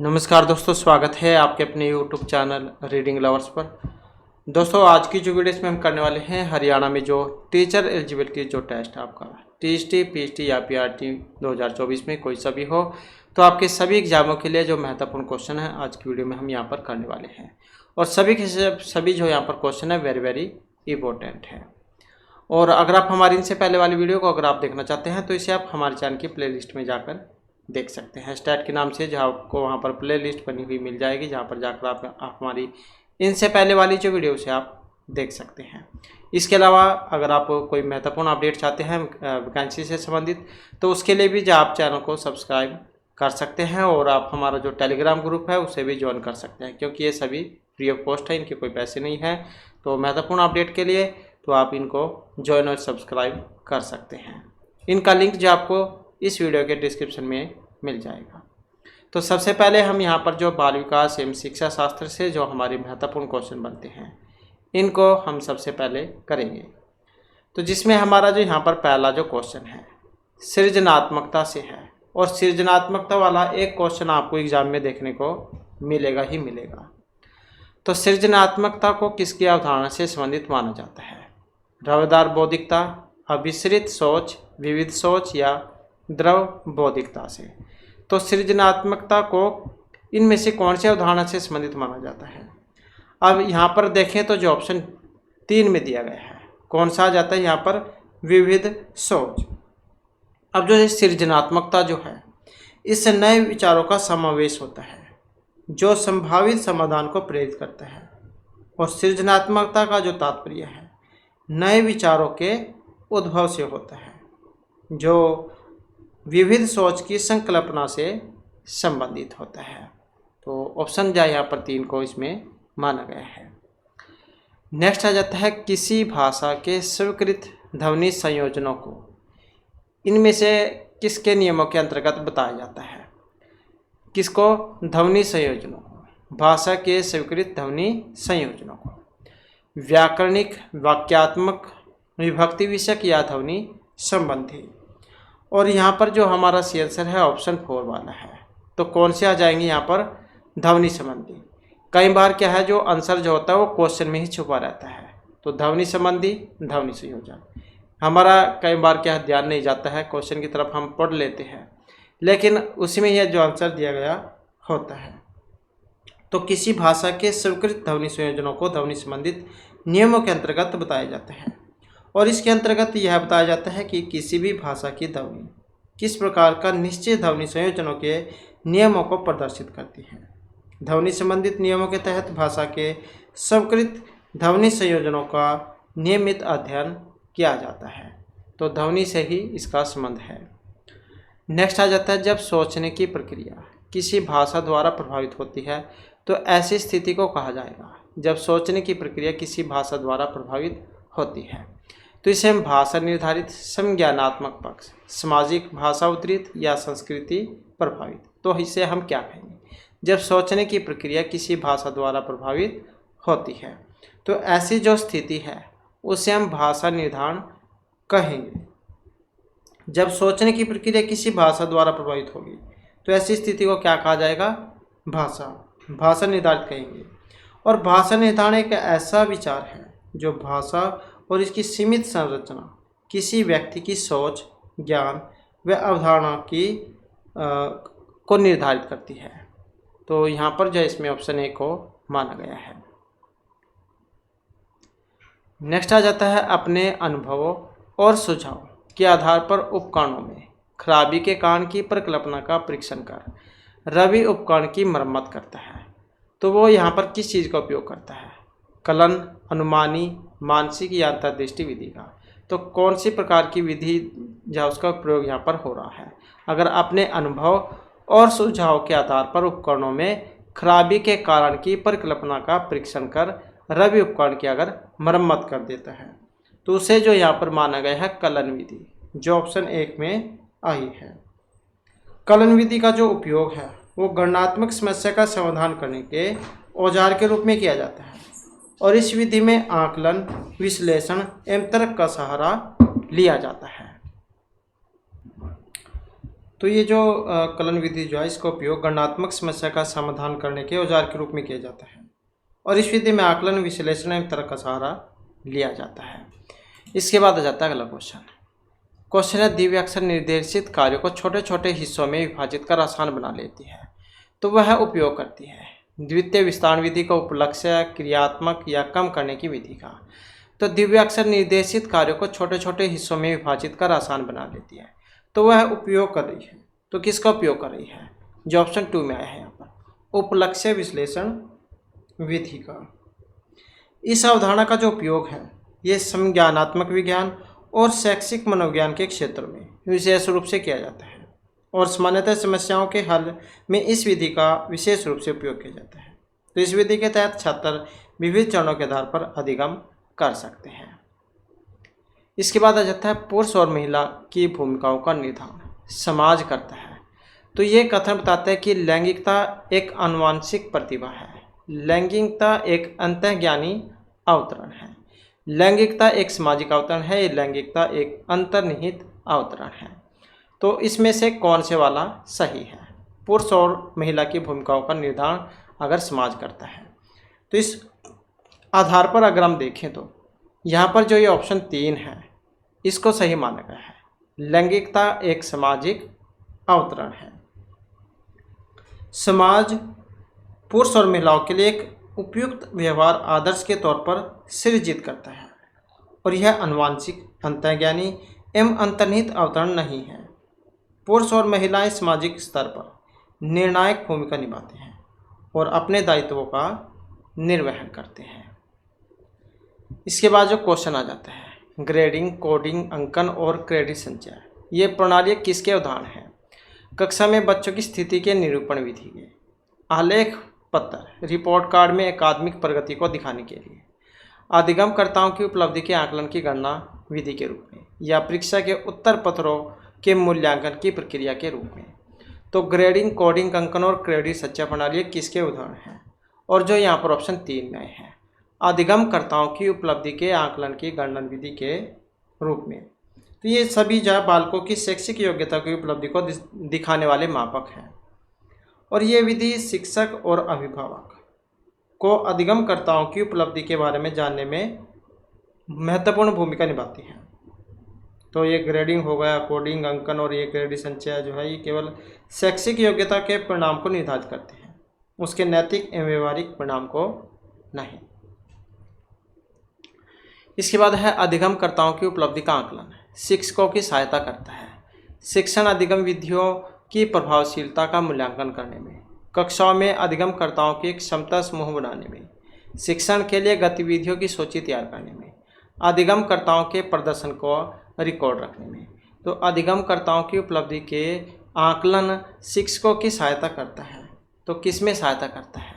नमस्कार दोस्तों, स्वागत है आपके अपने YouTube चैनल रीडिंग लवर्स पर। दोस्तों, आज की जो वीडियो इसमें हम करने वाले हैं, हरियाणा में जो टीचर एलिजिबिलिटी जो टेस्ट है आपका टीएसटी, पीएचटी या पीआरटी 2024 में कोई सा भी हो, तो आपके सभी एग्जामों के लिए जो महत्वपूर्ण क्वेश्चन है आज की वीडियो में हम यहाँ पर करने वाले हैं। और सभी के सभी जो यहाँ पर क्वेश्चन है वेरी इंपॉर्टेंट है। और अगर आप हमारी इनसे पहले वाली वीडियो को अगर आप देखना चाहते हैं तो इसे आप हमारे चैनल की प्लेलिस्ट में जाकर देख सकते हैं। स्टार्ट के नाम से जहाँ आपको वहाँ पर प्लेलिस्ट बनी हुई मिल जाएगी, जहाँ पर जाकर आप हमारी इनसे पहले वाली जो वीडियो से आप देख सकते हैं। इसके अलावा अगर आप कोई महत्वपूर्ण अपडेट चाहते हैं वैकेंसी से संबंधित, तो उसके लिए भी जो आप चैनल को सब्सक्राइब कर सकते हैं और आप हमारा जो टेलीग्राम ग्रुप है उसे भी ज्वाइन कर सकते हैं, क्योंकि ये सभी फ्री ऑफ कॉस्ट है, इनके कोई पैसे नहीं हैं। तो महत्वपूर्ण अपडेट के लिए तो आप इनको ज्वाइन और सब्सक्राइब कर सकते हैं। इनका लिंक जो आपको इस वीडियो के डिस्क्रिप्शन में मिल जाएगा। तो सबसे पहले हम यहाँ पर जो बाल विकास एवं शिक्षा शास्त्र से जो हमारे महत्वपूर्ण क्वेश्चन बनते हैं, इनको हम सबसे पहले करेंगे। तो जिसमें हमारा जो यहाँ पर पहला जो क्वेश्चन है सृजनात्मकता से है, और सृजनात्मकता वाला एक क्वेश्चन आपको एग्जाम में देखने को मिलेगा ही मिलेगा। तो सृजनात्मकता को किसकी अवधारणा से संबंधित माना जाता है? रवदार बौद्धिकता, अभिसरित सोच, विविध सोच या द्रव बौद्धिकता से। तो सृजनात्मकता को इनमें से कौन सी अवधारणा से संबंधित माना जाता है? अब यहाँ पर देखें तो जो ऑप्शन 3 में दिया गया है, कौन सा आ जाता है यहाँ पर? विविध सोच। अब जो सृजनात्मकता जो है, इस नए विचारों का समावेश होता है जो संभावित समाधान को प्रेरित करता है। और सृजनात्मकता का जो तात्पर्य है नए विचारों के उद्भव से होता है, जो विविध सोच की संकल्पना से संबंधित होता है। तो ऑप्शन जो यहाँ पर 3 को इसमें माना गया है। नेक्स्ट आ जाता है किसी भाषा के स्वीकृत ध्वनि संयोजनों को इनमें से किसके नियमों के अंतर्गत बताया जाता है? किसको? ध्वनि संयोजनों को, भाषा के स्वीकृत ध्वनि संयोजनों को। व्याकरणिक, वाक्यात्मक, विभक्ति विषयक या ध्वनि संबंधी। और यहाँ पर जो हमारा सी आंसर है ऑप्शन 4 वाला है। तो कौन से आ जाएंगे यहाँ पर? ध्वनि संबंधी। कई बार क्या है, जो आंसर जो होता है वो क्वेश्चन में ही छुपा रहता है। तो ध्वनि संबंधी, ध्वनि संयोजन, हमारा कई बार क्या है ध्यान नहीं जाता है, क्वेश्चन की तरफ हम पढ़ लेते हैं, लेकिन उसी में यह जो आंसर दिया गया होता है। तो किसी भाषा के स्वीकृत ध्वनि संयोजनों को ध्वनि संबंधित नियमों के अंतर्गत बताया जाता है। और इसके अंतर्गत यह बताया जाता है कि किसी भी भाषा की ध्वनि किस प्रकार का निश्चित ध्वनि संयोजनों के नियमों को प्रदर्शित करती है। ध्वनि संबंधित नियमों के तहत भाषा के स्वीकृत ध्वनि संयोजनों का नियमित अध्ययन किया जाता है। तो ध्वनि से ही इसका संबंध है। नेक्स्ट आ जाता है जब सोचने की प्रक्रिया किसी भाषा द्वारा प्रभावित होती है, तो ऐसी स्थिति को कहा जाएगा जब सोचने की प्रक्रिया किसी भाषा द्वारा प्रभावित होती है। तो इसे हम भाषा निर्धारित, संज्ञानात्मक पक्ष, सामाजिक, भाषा उद्धृत या संस्कृति प्रभावित। तो इसे हम क्या कहेंगे? जब सोचने की प्रक्रिया किसी भाषा द्वारा प्रभावित होती है, तो ऐसी जो स्थिति है उसे हम भाषा निर्धारण कहेंगे। जब सोचने की प्रक्रिया किसी भाषा द्वारा प्रभावित होगी तो ऐसी स्थिति को क्या कहा जाएगा? भाषा निर्धारित कहेंगे। और भाषा निर्धारण एक ऐसा विचार है जो भाषा और इसकी सीमित संरचना किसी व्यक्ति की सोच, ज्ञान व अवधारणा की को निर्धारित करती है। तो यहाँ पर जो इसमें ऑप्शन 1 को माना गया है। नेक्स्ट आ जाता है अपने अनुभवों और सुझाव के आधार पर उपकरणों में खराबी के कारण की परिकल्पना का परीक्षण कर रवि उपकरण की मरम्मत करता है। तो वो यहाँ पर किस चीज़ का उपयोग करता है? कलन, अनुमानी, मानसिक या अंतर्दृष्टि विधि का। तो कौन सी प्रकार की विधि या उसका प्रयोग यहाँ पर हो रहा है? अगर अपने अनुभव और सुझाव के आधार पर उपकरणों में खराबी के कारण की परिकल्पना का परीक्षण कर रवि उपकरण की अगर मरम्मत कर देता है, तो उसे जो यहाँ पर माना गया है कलन विधि, जो ऑप्शन 1 में आई है। कलन विधि का जो उपयोग है वो गणनात्मक समस्या का समाधान करने के औजार के रूप में किया जाता है। और इस विधि में आकलन, विश्लेषण एवं तर्क का सहारा लिया जाता है। तो ये जो कलन विधि जो है इसका उपयोग गणनात्मक समस्या का समाधान करने के औजार के रूप में किया जाता है और इस विधि में आकलन, विश्लेषण एवं तर्क का सहारा लिया जाता है। इसके बाद आ जाता है अगला क्वेश्चन है द्वितीय अक्षर निर्देशित कार्यों को छोटे छोटे हिस्सों में विभाजित कर आसान बना लेती है, तो वह उपयोग करती है द्वितीय विस्तार विधि का, उपलक्ष्य, क्रियात्मक या कम करने की विधि का। तो द्वितीय अक्षर निर्देशित कार्यों को छोटे छोटे हिस्सों में विभाजित कर आसान बना लेती है, तो वह उपयोग कर रही है। तो किसका उपयोग कर रही है? जो ऑप्शन 2 में आया है यहाँ पर, उपलक्ष्य विश्लेषण विधि का। इस अवधारणा का जो उपयोग है ये संज्ञानात्मक विज्ञान और शैक्षिक मनोविज्ञान के क्षेत्र में विशेष रूप से किया जाता है और सामान्यतः समस्याओं के हल में इस विधि का विशेष रूप से उपयोग किया जाता है। तो इस विधि के तहत छात्र विविध चरणों के आधार पर अधिगम कर सकते हैं। इसके बाद आ जाता है पुरुष और महिला की भूमिकाओं का निर्धारण समाज करता है। तो ये कथन बताता है कि लैंगिकता एक आनुवांशिक प्रतिभा है, लैंगिकता एक अंतःज्ञानी अवतरण है, लैंगिकता एक सामाजिक अवतरण है, लैंगिकता एक अंतर्निहित अवतरण है। तो इसमें से कौन से वाला सही है? पुरुष और महिला की भूमिकाओं का निर्धारण अगर समाज करता है, तो इस आधार पर अगर हम देखें तो यहाँ पर जो ये ऑप्शन 3 है इसको सही माना गया है। लैंगिकता एक सामाजिक अवतरण है। समाज पुरुष और महिलाओं के लिए एक उपयुक्त व्यवहार आदर्श के तौर पर सृजित करता है और यह आनुवांशिक, अंतःज्ञानी एवं अंतर्निहित अवतरण नहीं है। पुरुष और महिलाएं सामाजिक स्तर पर निर्णायक भूमिका निभाते हैं और अपने दायित्वों का निर्वहन करते हैं। इसके बाद जो क्वेश्चन आ जाता है ग्रेडिंग, कोडिंग, अंकन और क्रेडिट संचय, ये प्रणाली किसके उदाहरण हैं? कक्षा में बच्चों की स्थिति के निरूपण विधि के, आलेख पत्र, रिपोर्ट कार्ड में अकादमिक प्रगति को दिखाने के लिए, अधिगमकर्ताओं की उपलब्धि के आकलन की गणना विधि के रूप में, या परीक्षा के उत्तर पत्रों के मूल्यांकन की प्रक्रिया के रूप में। तो ग्रेडिंग, कोडिंग, अंकन और क्रेडिट संचय प्रणाली किसके उदाहरण हैं? और जो यहाँ पर ऑप्शन 3 में है, अधिगमकर्ताओं की उपलब्धि के आकलन की गणना विधि के रूप में। तो ये सभी जो बालकों की शैक्षिक योग्यता की उपलब्धि को दिखाने वाले मापक हैं और ये विधि शिक्षक और अभिभावक को अधिगमकर्ताओं की उपलब्धि के बारे में जानने में महत्वपूर्ण भूमिका निभाती है। तो ये ग्रेडिंग हो गया, कोडिंग, अंकन और ये क्रेडिट संचय जो है ये केवल शैक्षिक योग्यता के परिणाम को निर्धारित करते हैं, उसके नैतिक एवं व्यवहारिक परिणाम को नहीं। इसके बाद है अधिगमकर्ताओं की उपलब्धि का आकलन शिक्षकों की सहायता करता है शिक्षण अधिगम विधियों की प्रभावशीलता का मूल्यांकन करने में, कक्षाओं में अधिगमकर्ताओं की क्षमता समूह बनाने में, शिक्षण के लिए गतिविधियों की सूची तैयार करने में, अधिगमकर्ताओं के प्रदर्शन को रिकॉर्ड रखने में। तो अधिगमकर्ताओं की उपलब्धि के आकलन शिक्षकों की सहायता करता है। तो किस में सहायता करता है?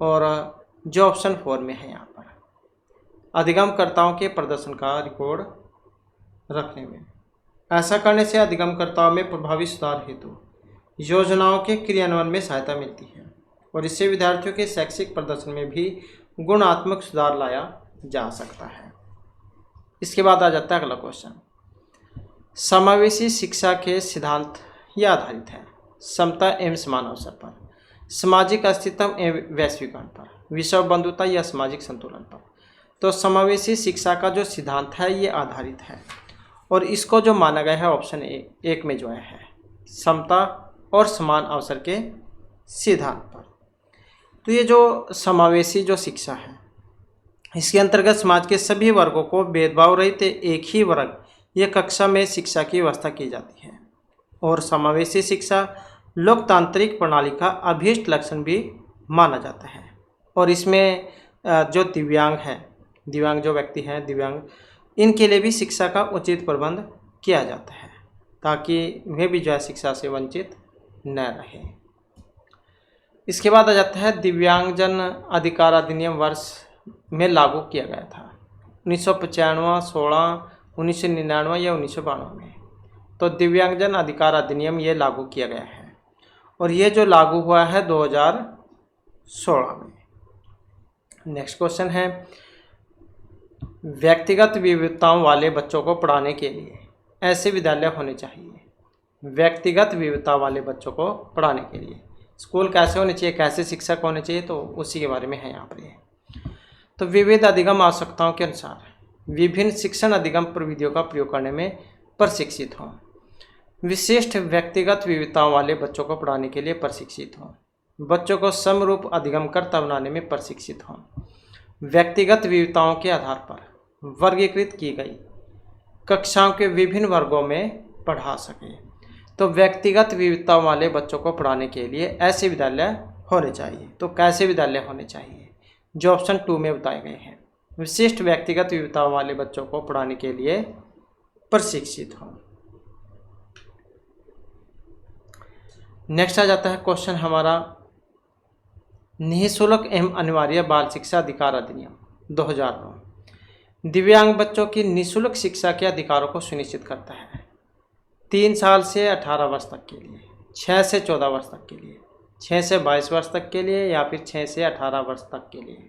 और जो ऑप्शन 4 में है यहाँ पर, अधिगमकर्ताओं के प्रदर्शन का रिकॉर्ड रखने में। ऐसा करने से अधिगमकर्ताओं में प्रभावी सुधार हेतु योजनाओं के क्रियान्वयन में सहायता मिलती है और इससे विद्यार्थियों के शैक्षिक प्रदर्शन में भी गुणात्मक सुधार लाया जा सकता है। इसके बाद आ जाता है अगला क्वेश्चन, समावेशी शिक्षा के सिद्धांत यह आधारित है समता एवं समान अवसर पर, सामाजिक अस्तित्व एवं वैश्वीकरण पर, विश्व बंधुता या सामाजिक संतुलन पर। तो समावेशी शिक्षा का जो सिद्धांत है ये आधारित है और इसको जो माना गया है ऑप्शन 1 में जो है समता और समान अवसर के सिद्धांत पर। तो ये जो समावेशी जो शिक्षा है इसके अंतर्गत समाज के सभी वर्गों को भेदभाव रहित एक ही वर्ग ये कक्षा में शिक्षा की व्यवस्था की जाती है और समावेशी शिक्षा लोकतांत्रिक प्रणाली का अभीष्ट लक्षण भी माना जाता है। और इसमें जो दिव्यांग जो व्यक्ति हैं, दिव्यांग, इनके लिए भी शिक्षा का उचित प्रबंध किया जाता है ताकि वे भी जो है शिक्षा से वंचित न रहे। इसके बाद आ जाता है दिव्यांगजन अधिकार अधिनियम वर्ष में लागू किया गया था 1995, 16, 1999 या 1992 में। तो दिव्यांगजन अधिकार अधिनियम ये लागू किया गया है और ये जो लागू हुआ है 2016 में। नेक्स्ट क्वेश्चन है व्यक्तिगत विविधताओं वाले बच्चों को पढ़ाने के लिए ऐसे विद्यालय होने चाहिए व्यक्तिगत विविधता वाले बच्चों को पढ़ाने के लिए। स्कूल कैसे होने चाहिए, कैसे शिक्षक होने चाहिए, तो उसी के बारे में है यहाँ पर ये। तो विविध अधिगम आवश्यकताओं के अनुसार विभिन्न शिक्षण अधिगम प्रविधियों का प्रयोग करने में प्रशिक्षित हों। विशिष्ट व्यक्तिगत विविधताओं वाले बच्चों को पढ़ाने के लिए प्रशिक्षित हों। बच्चों को समरूप अधिगमकर्ता बनाने में प्रशिक्षित हों। व्यक्तिगत विविधताओं के आधार पर वर्गीकृत की गई कक्षाओं के विभिन्न वर्गों में पढ़ा सकें। तो व्यक्तिगत विविधताओं वाले बच्चों को पढ़ाने के लिए ऐसे विद्यालय होने चाहिए। तो कैसे विद्यालय होने चाहिए, जो ऑप्शन 2 में बताए गए हैं। विशिष्ट व्यक्तिगत विविधताओं वाले बच्चों को पढ़ाने के लिए प्रशिक्षित हों। नेक्स्ट आ जाता है क्वेश्चन हमारा, निःशुल्क एवं अनिवार्य बाल शिक्षा अधिकार अधिनियम 2009 दिव्यांग बच्चों की निःशुल्क शिक्षा के अधिकारों को सुनिश्चित करता है। 3 साल से 18 वर्ष तक के लिए, 6 से 14 वर्ष तक के लिए, 6 से 22 वर्ष तक के लिए, या फिर 6 से 18 वर्ष तक के लिए।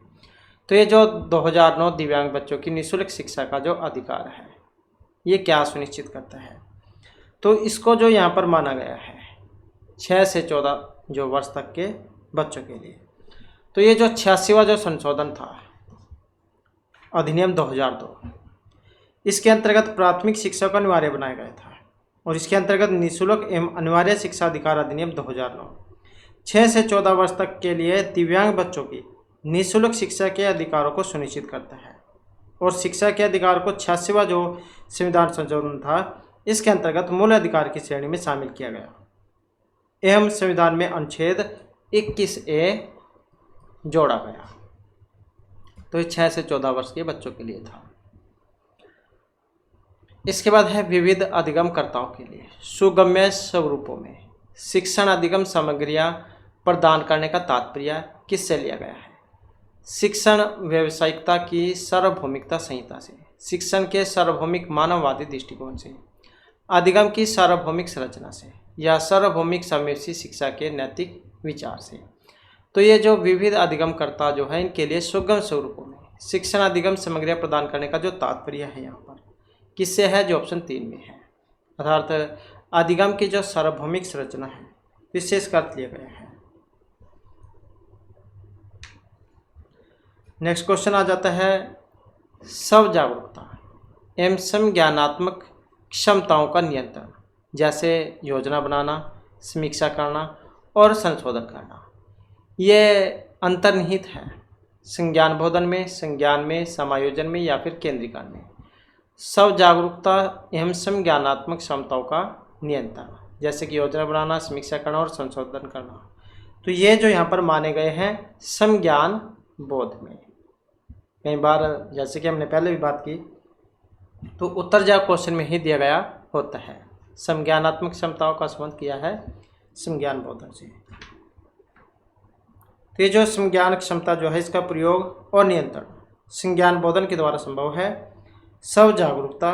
तो ये जो 2009 दिव्यांग बच्चों की निःशुल्क शिक्षा का जो अधिकार है, ये क्या सुनिश्चित करता है? तो इसको जो यहाँ पर माना गया है 6 से 14 जो वर्ष तक के बच्चों के लिए, तो ये जो 86वां जो संशोधन था अधिनियम 2002, इसके अंतर्गत प्राथमिक शिक्षा को अनिवार्य बनाया गया था। और इसके अंतर्गत निःशुल्क एवं अनिवार्य शिक्षा अधिकार अधिनियम 2009 6 से 14 वर्ष तक के लिए दिव्यांग बच्चों की निःशुल्क शिक्षा के अधिकारों को सुनिश्चित करता है। और शिक्षा के अधिकार को 86वां जो संविधान संशोधन था, इसके अंतर्गत मूल अधिकार की श्रेणी में शामिल किया गया एवं संविधान में अनुच्छेद 21A जोड़ा गया। तो ये 6 से 14 वर्ष के बच्चों के लिए था। इसके बाद है विविध अधिगमकर्ताओं के लिए सुगम्य स्वरूपों में शिक्षण अधिगम सामग्रियां प्रदान करने का तात्पर्य किससे लिया गया है? शिक्षण व्यावसायिकता की सार्वभौमिकता संहिता से, शिक्षण के सार्वभौमिक मानववादी दृष्टिकोण से, अधिगम की सार्वभौमिक संरचना से, या सार्वभौमिक समावेशी शिक्षा के नैतिक विचार से। तो ये जो विविध अधिगमकर्ता जो है, इनके लिए सुगम स्वरूपों में शिक्षण अधिगम सामग्रियां प्रदान करने का जो तात्पर्य है यहाँ पर किससे है, जो ऑप्शन 3 में है। अर्थात अधिगम की जो सार्वभौमिक संरचना है, इससे इसका अर्थ लिया गया है। नेक्स्ट क्वेश्चन आ जाता है स्व जागरूकता एवं संज्ञानात्मक क्षमताओं का नियंत्रण, जैसे योजना बनाना, समीक्षा करना और संशोधन करना। ये अंतर्निहित है संज्ञान बोधन में, संज्ञान में, समायोजन में, या फिर केंद्रीकरण में। स्व जागरूकता एवं संज्ञानात्मक क्षमताओं का नियंत्रण, जैसे कि योजना बनाना, समीक्षा करना और संशोधन करना। तो ये जो यहाँ पर माने गए हैं संज्ञान बोध में। कई बार जैसे कि हमने पहले भी बात की, तो उत्तर जवाब क्वेश्चन में ही दिया गया होता है। संज्ञानात्मक क्षमताओं का संबंध किया है संज्ञान बोधन से। तो ये जो संज्ञान क्षमता जो है, इसका प्रयोग और नियंत्रण संज्ञान बोधन के द्वारा संभव है। स्व जागरूकता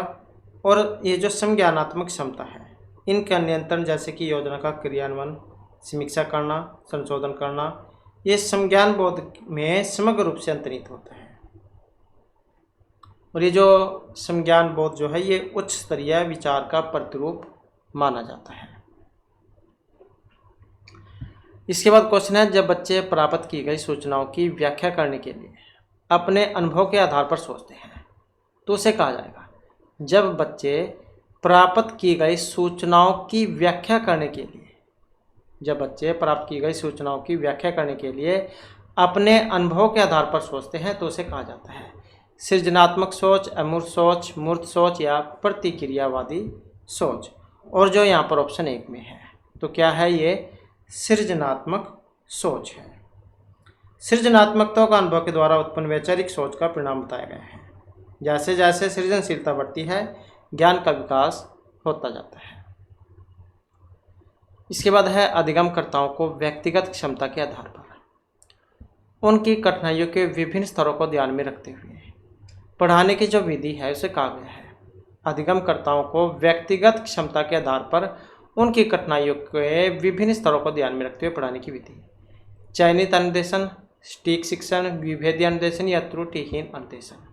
और ये जो संज्ञानात्मक क्षमता है, इनका नियंत्रण जैसे कि योजना का क्रियान्वयन, समीक्षा करना, संशोधन करना, ये संज्ञान बोध में समग्र रूप से अंतर्निहित होता है। और ये जो संज्ञान बोध जो है, ये उच्च स्तरीय विचार का प्रतिरूप माना जाता है। इसके बाद क्वेश्चन है, जब बच्चे प्राप्त की गई सूचनाओं की व्याख्या करने के लिए अपने अनुभव के आधार पर सोचते हैं, तो उसे कहा जाएगा। जब बच्चे प्राप्त की गई सूचनाओं की व्याख्या करने के लिए, जब बच्चे प्राप्त की गई सूचनाओं की व्याख्या करने के लिए अपने अनुभव के आधार पर सोचते हैं, तो उसे कहा जाता है सृजनात्मक सोच, अमूर्त सोच, मूर्त सोच या प्रतिक्रियावादी सोच। और जो यहाँ पर ऑप्शन 1 में है, तो क्या है, ये सृजनात्मक सोच है। सृजनात्मकता का अनुभव के द्वारा उत्पन्न वैचारिक सोच का परिणाम बताया गया है। जैसे जैसे सृजनशीलता बढ़ती है, ज्ञान का विकास होता जाता है। इसके बाद है अधिगमकर्ताओं को व्यक्तिगत क्षमता के आधार पर उनकी कठिनाइयों के विभिन्न स्तरों को ध्यान में रखते हुए पढ़ाने की जो विधि है, उसे कहा गया है। अधिगमकर्ताओं को व्यक्तिगत क्षमता के आधार पर उनकी कठिनाइयों के विभिन्न स्तरों को ध्यान में रखते हुए पढ़ाने की विधि, चयनित अनुदेशन, सटीक शिक्षण, विभेदीय अनुदेशन या त्रुटिहीन अनुदेशन।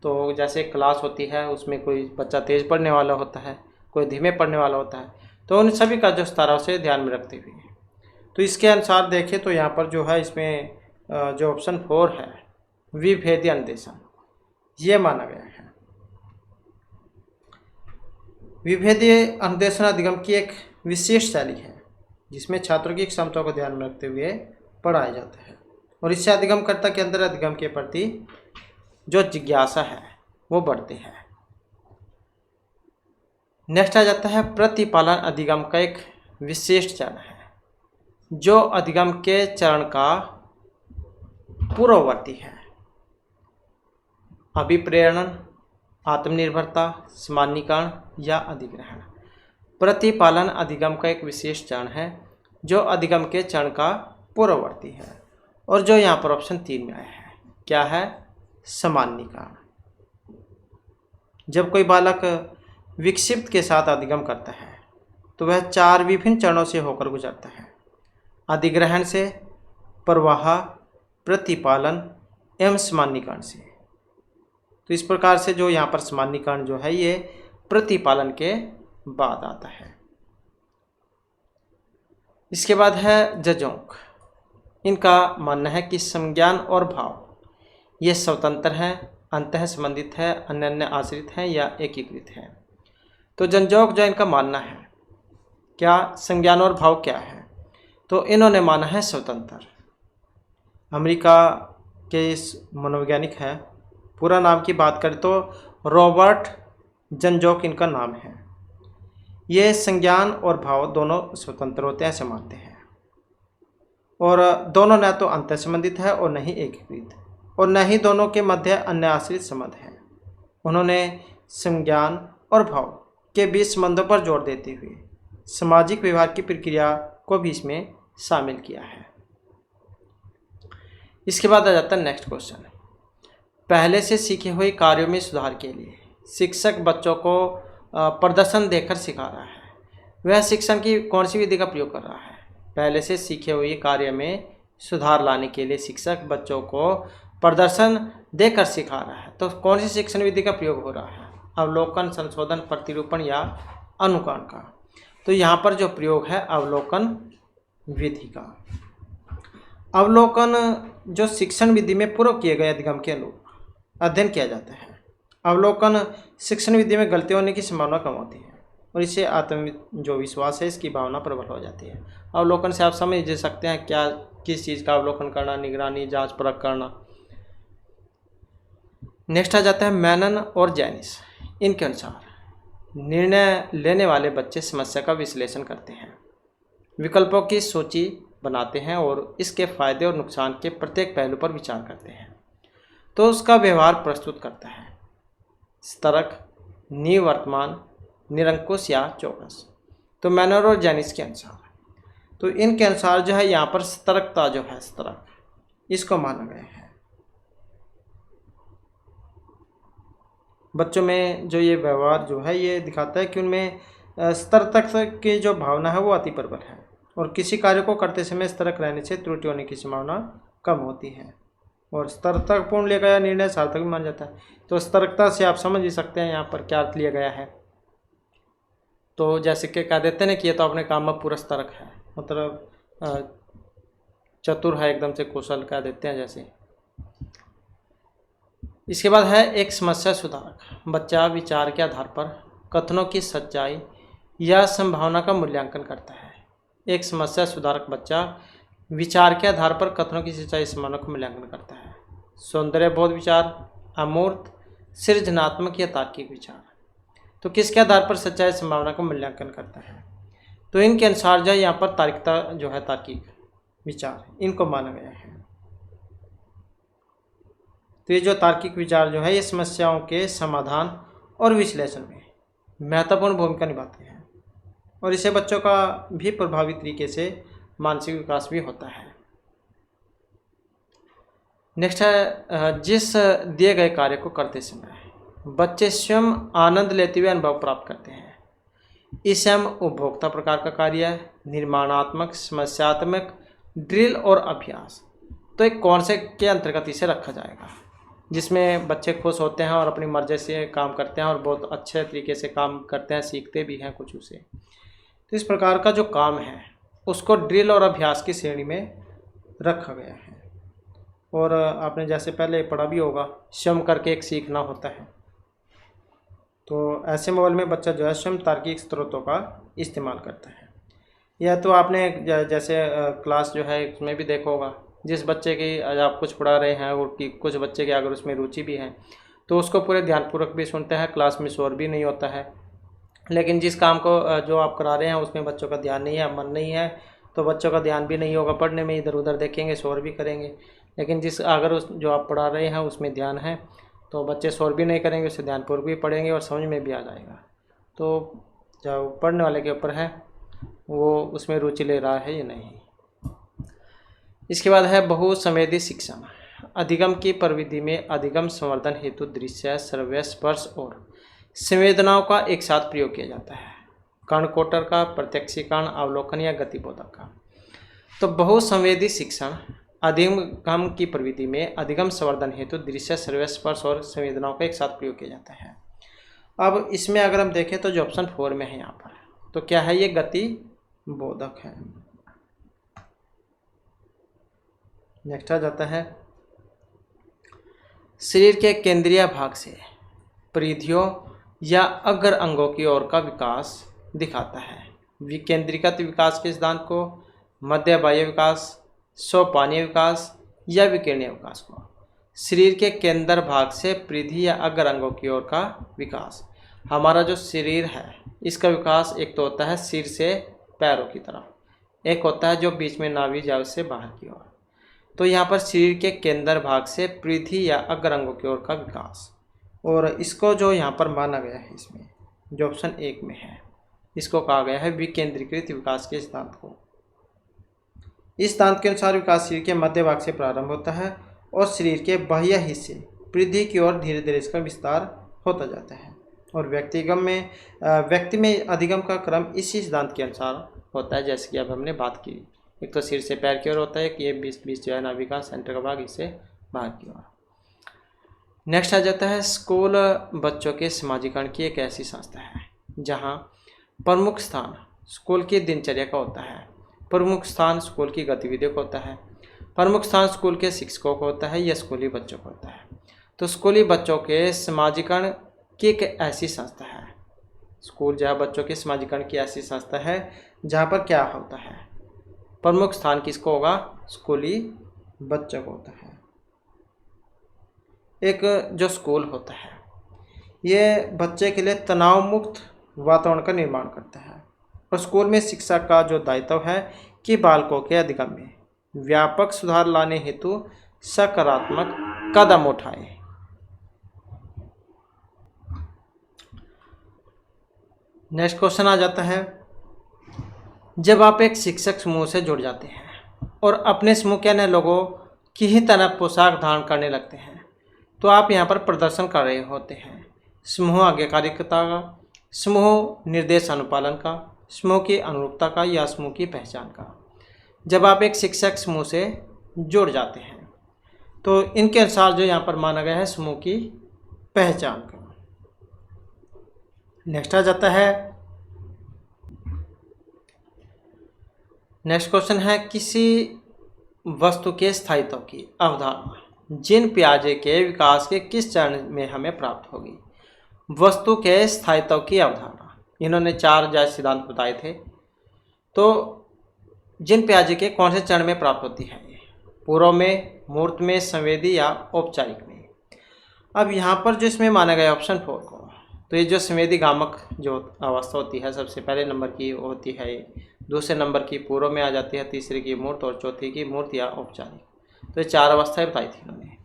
तो जैसे क्लास होती है, उसमें कोई बच्चा तेज पढ़ने वाला होता है, कोई धीमे पढ़ने वाला होता है, तो उन सभी का जो स्तर है उसे ध्यान में रखते हुए, तो इसके अनुसार देखें तो यहाँ पर जो है इसमें जो ऑप्शन 4 है विभेदीय अन्वेषण, ये माना गया है। विभेदीय अन्वेषण अधिगम की एक विशेष शैली है जिसमें छात्रों की क्षमता को ध्यान में रखते हुए पढ़ाया जाता है और इससे अधिगमकर्ता के अंदर अधिगम के प्रति जो जिज्ञासा है वो बढ़ती है। नेक्स्ट आ जाता है प्रतिपालन अधिगम का एक विशेष चरण है जो अधिगम के चरण का पूर्ववर्ती है। अभिप्रेरण, आत्मनिर्भरता, सामान्यीकरण या अधिग्रहण। प्रतिपालन अधिगम का एक विशेष चरण है जो अधिगम के चरण का पूर्ववर्ती है और जो यहाँ पर ऑप्शन 3 में आया है, क्या है? सामान्यीकरण। जब कोई बालक विक्षिप्त के साथ अधिगम करता है तो वह 4 विभिन्न चरणों से होकर गुजरता है: अधिग्रहण से, प्रवाह, प्रतिपालन एवं सामान्यीकरण से। तो इस प्रकार से जो यहाँ पर सामान्यीकरण जो है ये प्रतिपालन के बाद आता है। इसके बाद है जजोंक। इनका मानना है कि संज्ञान और भाव ये स्वतंत्र हैं, अंतः संबंधित है, अन्य आश्रित हैं या एकीकृत हैं। तो जंजोक जो इनका मानना है, क्या संज्ञान और भाव क्या है? तो इन्होंने माना है स्वतंत्र। अमेरिका के इस मनोवैज्ञानिक हैं, पूरा नाम की बात करें तो रॉबर्ट जंजोक इनका नाम है। ये संज्ञान और भाव दोनों स्वतंत्र होते हैं ऐसे मानते हैं और दोनों न तो अंतर संबंधित है और न ही एकीकृत और न ही दोनों के मध्य अन्य आश्रित संबंध है। उन्होंने संज्ञान और भाव के बीच संबंधों पर जोर देते हुए सामाजिक व्यवहार की प्रक्रिया को भी इसमें शामिल किया है। इसके बाद आ जाता है नेक्स्ट क्वेश्चन। पहले से सीखे हुए कार्यों में सुधार के लिए शिक्षक बच्चों को प्रदर्शन देकर सिखा रहा है। वह शिक्षण की कौन सी विधि का प्रयोग कर रहा है? पहले से सीखे हुए कार्य में सुधार लाने के लिए शिक्षक बच्चों को प्रदर्शन देकर सिखा रहा है। तो कौन सी शिक्षण विधि का प्रयोग हो रहा है? अवलोकन, संशोधन, प्रतिरूपण या अनुकरण का। तो यहाँ पर जो प्रयोग है अवलोकन विधि का। अवलोकन जो शिक्षण विधि में पूर्व किए गए अधिगम के अनुरूप अध्ययन किया जाता है। अवलोकन शिक्षण विधि में गलती होने की संभावना कम होती है और इससे आत्म जो विश्वास है इसकी भावना प्रबल हो जाती है। अवलोकन से आप समझ सकते हैं क्या, किस चीज़ का अवलोकन करना, निगरानी, जांच परख करना। नेक्स्ट आ जाता है मेनन और जैनिस। इनके अनुसार निर्णय लेने वाले बच्चे समस्या का विश्लेषण करते हैं, विकल्पों की सूची बनाते हैं और इसके फायदे और नुकसान के प्रत्येक पहलू पर विचार करते हैं तो उसका व्यवहार प्रस्तुत करता है। स्तरक, निवर्तमान, निरंकुश या चौकस। तो मेनन और जैनिस के अनुसार, तो इनके अनुसार जो है यहाँ पर स्तरकता जो है, स्तरक, इसको माना गया है। बच्चों में जो ये व्यवहार जो है ये दिखाता है कि उनमें स्तरक की जो भावना है वो अति प्रबल है और किसी कार्य को करते समय स्तरक रहने से त्रुटि होने की संभावना कम होती है और स्तरकपूर्ण लिया गया निर्णय सार्थक भी माना जाता है। तो स्तरकता से आप समझ ही सकते हैं यहाँ पर क्या अर्थ लिया गया है। तो जैसे कि कह देते हैं ना कि ये तो अपने काम में पूरा स्तरक है, मतलब चतुर है, एकदम से कुशल कह देते हैं जैसे। इसके बाद है एक समस्या सुधारक। बच्चा विचार के आधार पर कथनों की सच्चाई या संभावना का मूल्यांकन करता है। एक समस्या सुधारक बच्चा विचार के आधार पर कथनों की सच्चाई संभावना का मूल्यांकन करता है। सौंदर्य बोध विचार, अमूर्त, सृजनात्मक या तार्किक विचार। तो किसके आधार पर सच्चाई संभावना का मूल्यांकन करता है? तो इनके अनुसार जो यहाँ पर तार्किकता जो है, तार्किक विचार, इनको माना गया है। तो ये जो तार्किक विचार जो है ये समस्याओं के समाधान और विश्लेषण में महत्वपूर्ण भूमिका निभाते हैं और इससे बच्चों का भी प्रभावी तरीके से मानसिक विकास भी होता है। नेक्स्ट है जिस दिए गए कार्य को करते समय बच्चे स्वयं आनंद लेते हुए अनुभव प्राप्त करते हैं। इसे हम उपभोक्ता प्रकार का कार्य, निर्माणात्मक, समस्यात्मक, ड्रिल और अभ्यास, तो एक कौन से के अंतर्गत इसे रखा जाएगा जिसमें बच्चे खुश होते हैं और अपनी मर्जी से काम करते हैं और बहुत अच्छे तरीके से काम करते हैं, सीखते भी हैं कुछ उसे। तो इस प्रकार का जो काम है उसको ड्रिल और अभ्यास की श्रेणी में रखा गया है। और आपने जैसे पहले पढ़ा भी होगा, स्वयं करके एक सीखना होता है। तो ऐसे माहौल में बच्चा जो है स्वयं तार्किक स्रोतों का इस्तेमाल करता है। या तो आपने जैसे क्लास जो है इसमें भी देखा होगा, जिस बच्चे की आप कुछ पढ़ा रहे हैं और कुछ बच्चे की अगर उसमें रुचि भी है तो उसको पूरे ध्यानपूर्वक भी सुनते हैं, क्लास में शोर भी नहीं होता है। लेकिन जिस काम को जो आप करा रहे हैं उसमें बच्चों का ध्यान नहीं है, मन नहीं है, तो बच्चों का ध्यान भी नहीं होगा पढ़ने में, इधर उधर देखेंगे, शोर भी करेंगे। लेकिन अगर उस जो आप पढ़ा रहे हैं उसमें ध्यान है तो बच्चे शोर भी नहीं करेंगे, उससे ध्यानपूर्वक भी पढ़ेंगे और समझ में भी आ जाएगा। तो जो पढ़ने वाले के ऊपर है वो उसमें रुचि ले रहा है या नहीं। इसके बाद है बहुसंवेदी शिक्षण। अधिगम की प्रविधि में अधिगम संवर्धन हेतु दृश्य, श्रव्य, स्पर्श और संवेदनाओं का एक साथ प्रयोग किया जाता है। कर्णकोटर का, प्रत्यक्षीकरण, अवलोकन या गतिबोधक का। तो बहुसंवेदी शिक्षण अधिगम की प्रविधि में अधिगम संवर्धन हेतु दृश्य, श्रव्य, स्पर्श और संवेदनाओं का एक साथ प्रयोग किया जाता है। अब इसमें अगर हम देखें तो जो ऑप्शन 4 में है यहाँ पर, तो क्या है, ये गतिबोधक है। नेक्स्ट आ जाता है, शरीर के केंद्रीय भाग से परिधियों या अग्र अंगों की ओर का विकास दिखाता है। विकेंद्रीकृत विकास के सिद्धांत को, मध्य बाह्य विकास, सोपानीय विकास या विकिरणीय विकास को। शरीर के केंद्र भाग से परिधि या अग्र अंगों की ओर का विकास। हमारा जो शरीर है इसका विकास एक तो होता है सिर से पैरों की तरफ, एक होता है जो बीच में नाभि जाओ से बाहर की ओर। तो यहाँ पर शरीर के केंद्र भाग से परिधि या अग्र अंगों की ओर का विकास, और इसको जो यहाँ पर माना गया है इसमें जो ऑप्शन 1 में है, इसको कहा गया है विकेंद्रीकृत विकास के सिद्धांत को। इस सिद्धांत के अनुसार विकास शरीर के मध्य भाग से प्रारंभ होता है और शरीर के बाह्य हिस्से परिधि की ओर धीरे धीरे इसका विस्तार होता जाता है। और व्यक्ति में अधिगम का क्रम इसी सिद्धांत के अनुसार होता है, जैसे कि अब हमने बात की। एक तो सिर से पैर की ओर होता है कि ये 20 जो है नाभि का सेंटर का भाग, इससे बाहर की ओर। नेक्स्ट आ जाता है, स्कूल बच्चों के समाजीकरण की एक ऐसी संस्था है जहाँ प्रमुख स्थान स्कूल की दिनचर्या का होता है, प्रमुख स्थान स्कूल की गतिविधियों का होता है, प्रमुख स्थान स्कूल के शिक्षकों को होता है या स्कूली बच्चों को होता है। तो स्कूली बच्चों के समाजीकरण की एक ऐसी संस्था है, स्कूल जो है बच्चों के समाजीकरण की ऐसी संस्था है जहाँ पर क्या होता है, प्रमुख स्थान किसको होगा, स्कूली बच्चों को होता है। एक जो स्कूल होता है ये बच्चे के लिए तनाव मुक्त वातावरण का निर्माण करता है, और स्कूल में शिक्षक का जो दायित्व है कि बालकों के अधिगम में व्यापक सुधार लाने हेतु सकारात्मक कदम उठाए। नेक्स्ट क्वेश्चन आ जाता है, जब आप एक शिक्षक समूह से जुड़ जाते हैं और अपने समूह के अन्य लोगों की ही तरह पोशाक धारण करने लगते हैं तो आप यहाँ पर प्रदर्शन कर रहे होते हैं समूह आज्ञाकारिता का, समूह निर्देश अनुपालन का, समूह की अनुरूपता का या समूह की पहचान का। जब आप एक शिक्षक समूह से जुड़ जाते हैं तो इनके अनुसार जो यहाँ पर माना गया है समूह की पहचान का। नेक्स्ट आ जाता है, नेक्स्ट क्वेश्चन है, किसी वस्तु के स्थायित्व की अवधारणा जीन पियाजे के विकास के किस चरण में हमें प्राप्त होगी। वस्तु के स्थायित्व की अवधारणा, इन्होंने 4 जैसे सिद्धांत बताए थे, तो जीन पियाजे के कौन से चरण में प्राप्त होती है, पूर्व में, मूर्त में, संवेदी या औपचारिक में। अब यहाँ पर जो इसमें माना गया ऑप्शन 4 को, तो ये जो संवेदी गामक जो अवस्था होती है सबसे पहले नंबर की होती है, दूसरे नंबर की पूर्व में आ जाती है, तीसरे की मूर्त और चौथी की मूर्त या औपचारिक। तो ये 4 अवस्थाएं बताई थी इन्होंने।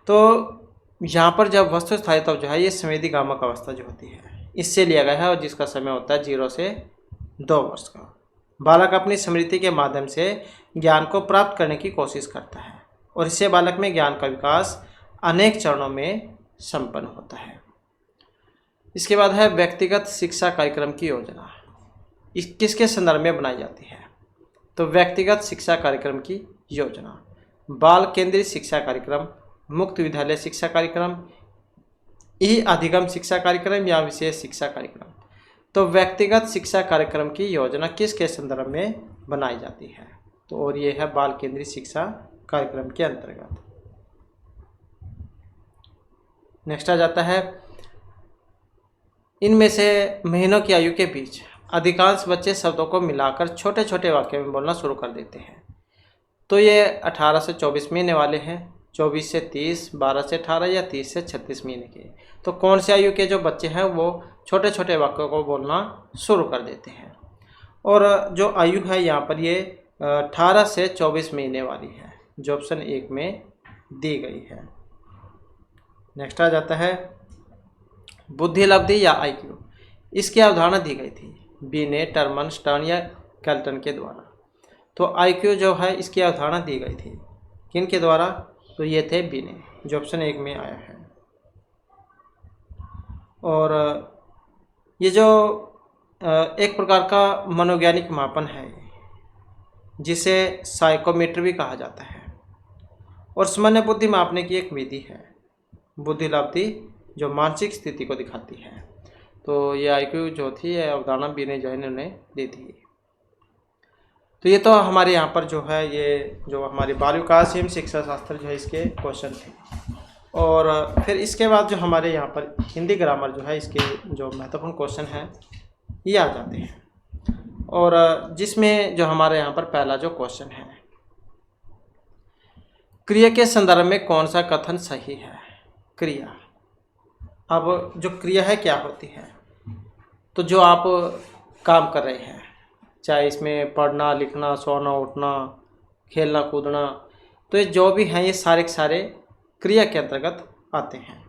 तो यहाँ पर जब वस्तु स्थायित्व जो है ये संवेदी गामक अवस्था जो होती है इससे लिया गया है, और जिसका समय होता है 0 से 2 वर्ष का। बालक अपनी स्मृति के माध्यम से ज्ञान को प्राप्त करने की कोशिश करता है और इससे बालक में ज्ञान का विकास अनेक चरणों में संपन्न होता है। इसके बाद है व्यक्तिगत शिक्षा कार्यक्रम की योजना, किसके संदर्भ में बनाई जाती है। तो व्यक्तिगत शिक्षा कार्यक्रम की योजना बाल केंद्रित शिक्षा कार्यक्रम, मुक्त विद्यालय शिक्षा कार्यक्रम, ई अधिगम शिक्षा कार्यक्रम या विशेष शिक्षा कार्यक्रम। तो व्यक्तिगत शिक्षा कार्यक्रम की योजना किसके संदर्भ में बनाई जाती है? तो और ये है बाल केंद्रीय शिक्षा कार्यक्रम के अंतर्गत। नेक्स्ट आ जाता है, इनमें से महीनों की आयु के बीच अधिकांश बच्चे शब्दों को मिलाकर छोटे छोटे वाक्य में बोलना शुरू कर देते हैं। तो ये 18 से 24 महीने वाले हैं, 24 से 30, 12 से 18 या 30 से 36 महीने के। तो कौन सी आयु के जो बच्चे हैं वो छोटे छोटे वाक्यों को बोलना शुरू कर देते हैं। और जो आयु है यहाँ पर ये 18 से 24 महीने वाली है, जो ऑप्शन 1 में दी गई है। नेक्स्ट आ जाता है, बुद्धि लब्धि या आईक्यू, इसकी अवधारणा दी गई थी बीने, टर्मन, स्टर्न या कैल्टन के द्वारा। तो आईक्यू जो है इसकी अवधारणा दी गई थी किन के द्वारा? तो ये थे बीने, जो ऑप्शन 1 में आया है। और ये जो एक प्रकार का मनोवैज्ञानिक मापन है जिसे साइकोमेट्री भी कहा जाता है, और सामान्य बुद्धि मापने की एक विधि है। बुद्धि लब्धि जो मानसिक स्थिति को दिखाती है। तो ये आईक्यू जो थी ये अवधारणा बीने जो है इन्होंने दी थी। तो ये तो हमारे यहाँ पर जो है ये जो हमारी बाल विकास एवं शिक्षा शास्त्र जो है इसके क्वेश्चन थे। और फिर इसके बाद जो हमारे यहाँ पर हिंदी ग्रामर जो है इसके जो महत्वपूर्ण क्वेश्चन हैं ये आ जाते हैं। और जिसमें जो हमारे यहाँ पर पहला जो क्वेश्चन है, क्रिया के संदर्भ में कौन सा कथन सही है? क्रिया, अब जो क्रिया है क्या होती है? तो जो आप काम कर रहे हैं, चाहे इसमें पढ़ना, लिखना, सोना, उठना, खेलना, कूदना, तो ये जो भी हैं ये सारे के सारे क्रिया के अंतर्गत आते हैं।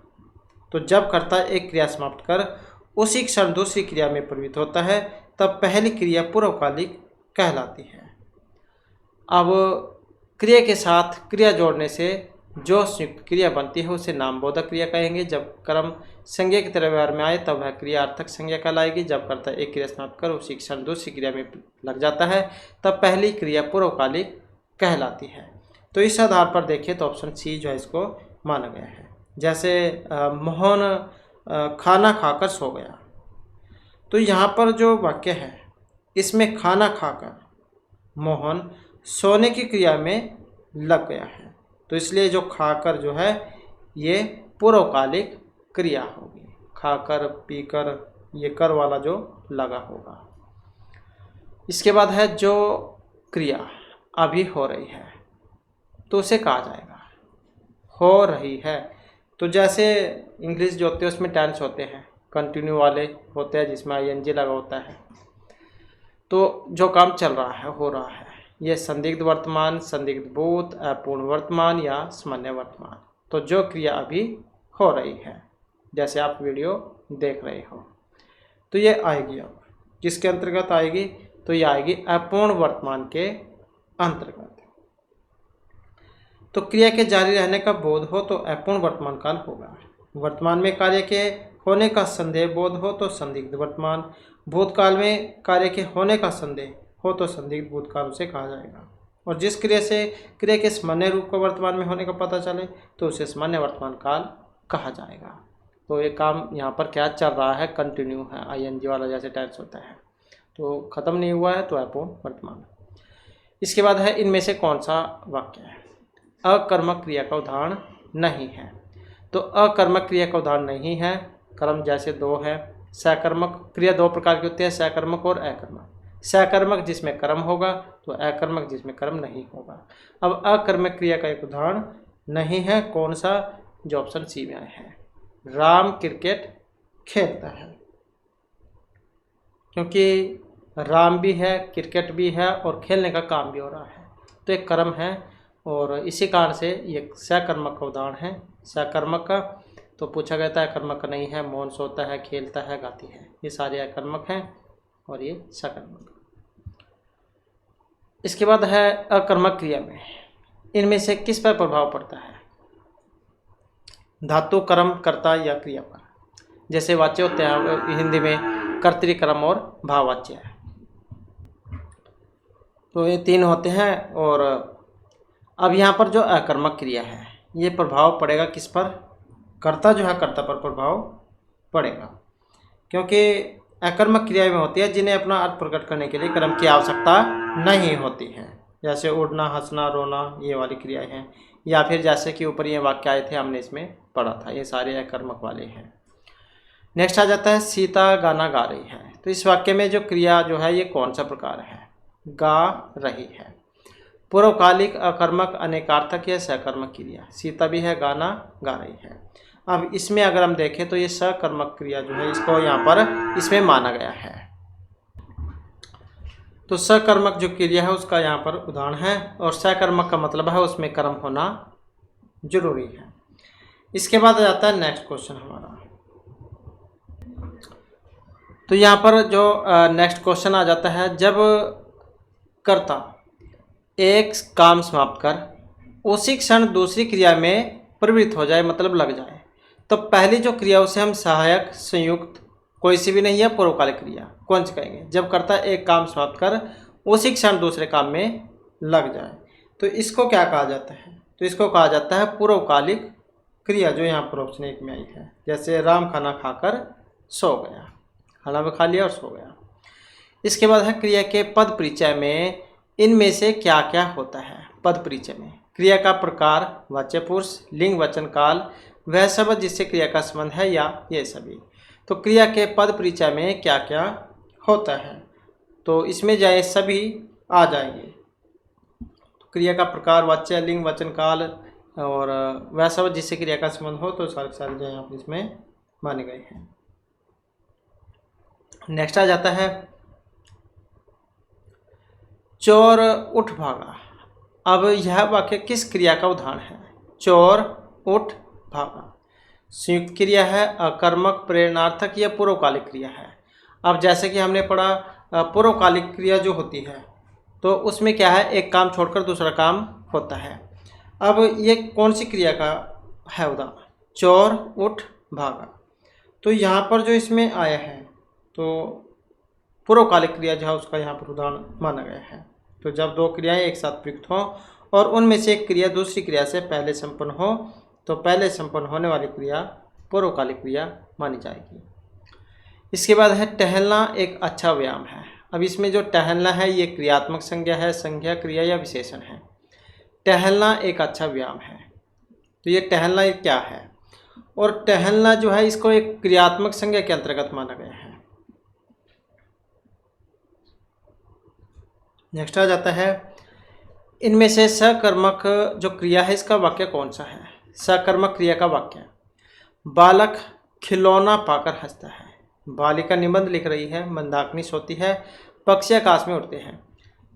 तो जब कर्ता एक क्रिया समाप्त कर उसी क्षण दूसरी क्रिया में प्रवृत्त होता है तब पहली क्रिया पूर्वकालिक कहलाती है। अब क्रिया के साथ क्रिया जोड़ने से जो संयुक्त क्रिया बनती है उसे नामबोधक क्रिया कहेंगे। जब कर्म संज्ञा की तरह व्यवहार में आए तब वह क्रिया अर्थक संज्ञा कहलाएगी। जब कर्ता एक क्रिया समाप्त कर उसी क्षण दूसरी क्रिया में लग जाता है तब पहली क्रिया पूर्वकालिक कहलाती है। तो इस आधार पर देखिए तो ऑप्शन सी जो है इसको माना गया है। जैसे मोहन खाना खाकर सो गया, तो यहाँ पर जो वाक्य है इसमें खाना खाकर मोहन सोने की क्रिया में लग गया है, तो इसलिए जो खाकर जो है ये पूर्वकालिक क्रिया होगी। खाकर, पीकर, ये कर वाला जो लगा होगा। इसके बाद है जो क्रिया अभी हो रही है तो उसे कहा जाएगा हो रही है। तो जैसे इंग्लिश जो होते हैं उसमें टेंस होते हैं, कंटिन्यू वाले होते हैं जिसमें आईएनजी लगा होता है। तो जो काम चल रहा है, हो रहा है, ये संदिग्ध वर्तमान, संदिग्ध भूत, अपूर्ण वर्तमान या सामान्य वर्तमान। तो जो क्रिया अभी हो रही है, जैसे आप वीडियो देख रहे हो, तो ये आएगी। अब किसके अंतर्गत आएगी? तो ये आएगी अपूर्ण वर्तमान के अंतर्गत। तो क्रिया के जारी रहने का बोध हो तो अपूर्ण वर्तमान काल होगा। वर्तमान में कार्य के होने का संदेह बोध हो तो संदिग्ध वर्तमान, भूतकाल में कार्य के होने का संदेह हो तो संदिग्ध भूतकाल उसे कहा जाएगा। और जिस क्रिया से क्रिया के सामान्य रूप को वर्तमान में होने का पता चले तो उसे सामान्य वर्तमान काल कहा जाएगा। तो ये काम यहाँ पर क्या चल रहा है? कंटिन्यू है, आईएनजी वाला जैसे टेंस होता है, तो ख़त्म नहीं हुआ है, तो अपूर्ण वर्तमान। इसके बाद है इनमें से कौन सा वाक्य है अकर्मक क्रिया का उदाहरण नहीं है? तो अकर्मक क्रिया का उदाहरण नहीं है। कर्म जैसे दो है, सकर्मक क्रिया दो प्रकार की होती है, सकर्मक और अकर्मक। सकर्मक जिसमें कर्म होगा तो अकर्मक जिसमें कर्म नहीं होगा। अब अकर्मक क्रिया का एक उदाहरण नहीं है, कौन सा? जो ऑप्शन सी में आया है, राम क्रिकेट खेलता है। क्योंकि राम भी है, क्रिकेट भी है और खेलने का काम भी हो रहा है, तो एक कर्म है और इसी कारण से ये सकर्मक का उदाहरण है। सकर्मक का तो पूछा गया था, अकर्मक का नहीं है। मोहन सोता है, खेलता है, गाती है, ये सारे अकर्मक हैं और ये सकर्मक। इसके बाद है अकर्मक क्रिया में इनमें से किस पर प्रभाव पड़ता है? धातु, कर्म, कर्ता या क्रिया पर। जैसे वाच्य होते हैं हिंदी में कर्तृकर्म और भाववाच्य, तो ये तीन होते हैं। और अब यहाँ पर जो अकर्मक क्रिया है ये प्रभाव पड़ेगा किस पर? कर्ता जो है कर्ता पर प्रभाव पड़ेगा, क्योंकि अकर्मक क्रियाएं में होती है जिन्हें अपना अर्थ प्रकट करने के लिए कर्म की आवश्यकता नहीं होती है, जैसे उड़ना, हंसना, रोना, ये वाली क्रियाएं हैं। या फिर जैसे कि ऊपर ये वाक्य आए थे, हमने इसमें पढ़ा था, ये सारे अकर्मक वाले हैं। नेक्स्ट आ जाता है सीता गाना गा रही है। तो इस वाक्य में जो क्रिया जो है ये कौन सा प्रकार है? गा रही है। पूर्वकालिक, अकर्मक, अनेकार्थक या सकर्मक क्रिया। सीता भी है, गाना गा रही है। अब इसमें अगर हम देखें तो ये सकर्मक क्रिया जो है इसको यहाँ पर इसमें माना गया है। तो सकर्मक जो क्रिया है उसका यहाँ पर उदाहरण है, और सकर्मक का मतलब है उसमें कर्म होना जरूरी है। इसके बाद आ जाता है नेक्स्ट क्वेश्चन हमारा। तो यहाँ पर जो नेक्स्ट क्वेश्चन आ जाता है, जब कर्ता एक काम समाप्त कर उसी क्षण दूसरी क्रिया में प्रवृत्त हो जाए, मतलब लग जाए, तो पहली जो क्रिया उसे हम सहायक, संयुक्त, कोई सी भी नहीं है, पूर्वकालिक क्रिया कौन सी कहेंगे? जब कर्ता एक काम समाप्त कर उसी क्षण दूसरे काम में लग जाए, तो इसको क्या कहा जाता है? तो इसको कहा जाता है पूर्वकालिक क्रिया, जो यहाँ पर ऑप्शन 1 में आई है। जैसे राम खाना खाकर सो गया, खाना भी खा लिया और सो गया। इसके बाद है क्रिया के पद परिचय में इनमें से क्या क्या होता है? पद परिचय में क्रिया का प्रकार, वाच्य पुरुष, लिंग, वचन, काल, वह शब्द जिससे क्रिया का संबंध है, या ये सभी। तो क्रिया के पद परिचय में क्या क्या होता है? तो इसमें जाए सभी आ जाएंगे। तो क्रिया का प्रकार, वाच्य, लिंग, वचन, काल और वह शब्द जिससे क्रिया का संबंध हो, तो सारे सारे जो यहाँ पर इसमें माने गए हैं। नेक्स्ट आ जाता है चोर उठ भागा। अब यह वाक्य किस क्रिया का उदाहरण है? चोर उठ भागा संयुक्त क्रिया है, अकर्मक, प्रेरणार्थक या पूर्वकालिक क्रिया है। अब जैसे कि हमने पढ़ा पूर्वकालिक क्रिया जो होती है तो उसमें क्या है, एक काम छोड़कर दूसरा काम होता है। अब ये कौन सी क्रिया का है उदाहरण? चोर उठ भागा। तो यहाँ पर जो इसमें आया है तो पूर्वकालिक क्रिया जो है उसका यहाँ पर उदाहरण माना गया है। तो जब दो क्रियाएं एक साथ प्रयुक्त हों और उनमें से एक क्रिया दूसरी क्रिया से पहले संपन्न हो, तो पहले संपन्न होने वाली क्रिया पूर्वकालिक क्रिया मानी जाएगी। इसके बाद है टहलना एक अच्छा व्यायाम है। अब इसमें जो टहलना है ये क्रियात्मक संज्ञा है, संज्ञा, क्रिया या विशेषण है। टहलना एक अच्छा व्यायाम है, तो ये टहलना क्या है? और टहलना जो है इसको एक क्रियात्मक संज्ञा के अंतर्गत माना गया है। नेक्स्ट आ जाता है इनमें से सकर्मक जो क्रिया है इसका वाक्य कौन सा है? सकर्मक क्रिया का वाक्य, बालक खिलौना पाकर हंसता है, बालिका निबंध लिख रही है, मंदाकिनी सोती है, पक्षी आकाश में उड़ते हैं।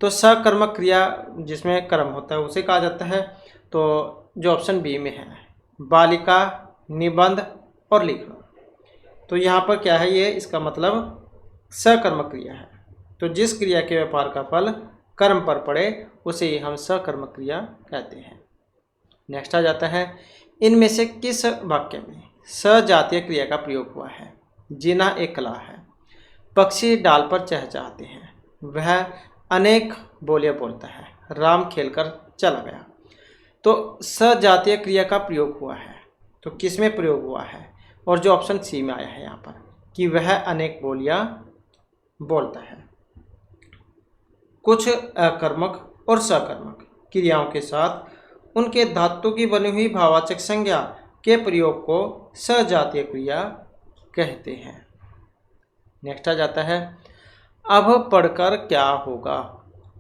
तो सकर्मक क्रिया जिसमें कर्म होता है उसे कहा जाता है। तो जो ऑप्शन बी में है, बालिका, निबंध और लिखना। तो यहाँ पर क्या है, ये इसका मतलब सकर्मक क्रिया है। तो जिस क्रिया के व्यापार का फल कर्म पर पड़े उसे ही हम सकर्मक क्रिया कहते हैं। नेक्स्ट आ जाता है इनमें से किस वाक्य में सजातीय क्रिया का प्रयोग हुआ है? जीना एक कला है, पक्षी डाल पर चहचहाते हैं, वह अनेक बोलियां बोलता है, राम खेलकर चला गया। तो सजातीय क्रिया का प्रयोग हुआ है, तो किस में प्रयोग हुआ है? और जो ऑप्शन सी में आया है यहाँ पर कि वह अनेक बोलियां बोलता है। कुछ अकर्मक और सकर्मक क्रियाओं के साथ उनके धातु की बनी हुई भाववाचक संज्ञा के प्रयोग को सजातीय क्रिया कहते हैं। नेक्स्ट आ जाता है अब पढ़कर क्या होगा।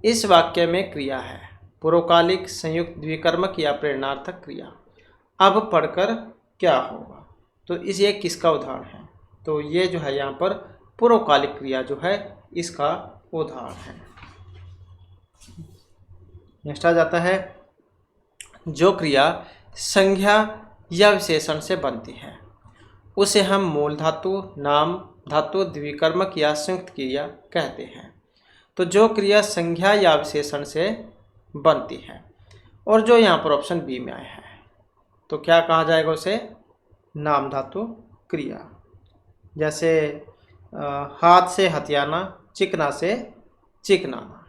इस वाक्य में क्रिया है पूर्वकालिक, संयुक्त, द्विकर्मक या प्रेरणार्थक क्रिया। अब पढ़कर क्या होगा, तो इस ये किसका उदाहरण है? तो ये जो है यहाँ पर पूर्वकालिक क्रिया जो है इसका उदाहरण है। नेक्स्ट आ जाता है जो क्रिया संज्ञा या विशेषण से बनती है उसे हम मूल धातु, नाम धातु, द्विकर्मक या संयुक्त क्रिया कहते हैं। तो जो क्रिया संज्ञा या विशेषण से बनती है और जो यहाँ पर ऑप्शन बी में आया है तो क्या कहा जाएगा उसे? नाम धातु क्रिया। जैसे हाथ से हथियाना, चिकना से चिकनाना।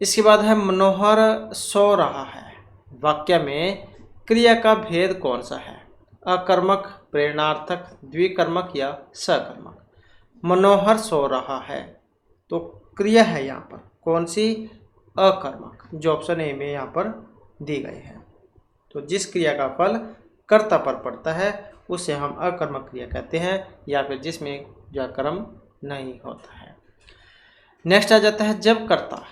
इसके बाद है मनोहर सो रहा है। वाक्य में क्रिया का भेद कौन सा है? अकर्मक, प्रेरणार्थक, द्विकर्मक या सकर्मक। मनोहर सो रहा है। तो क्रिया है यहाँ पर कौन सी? अकर्मक, जो ऑप्शन ए में यहाँ पर दी गई है। तो जिस क्रिया का फल कर्ता पर पड़ता है उसे हम अकर्मक क्रिया कहते हैं, या फिर जिसमें जो कर्म नहीं होता है। नेक्स्ट आ जाता है जब कर्ता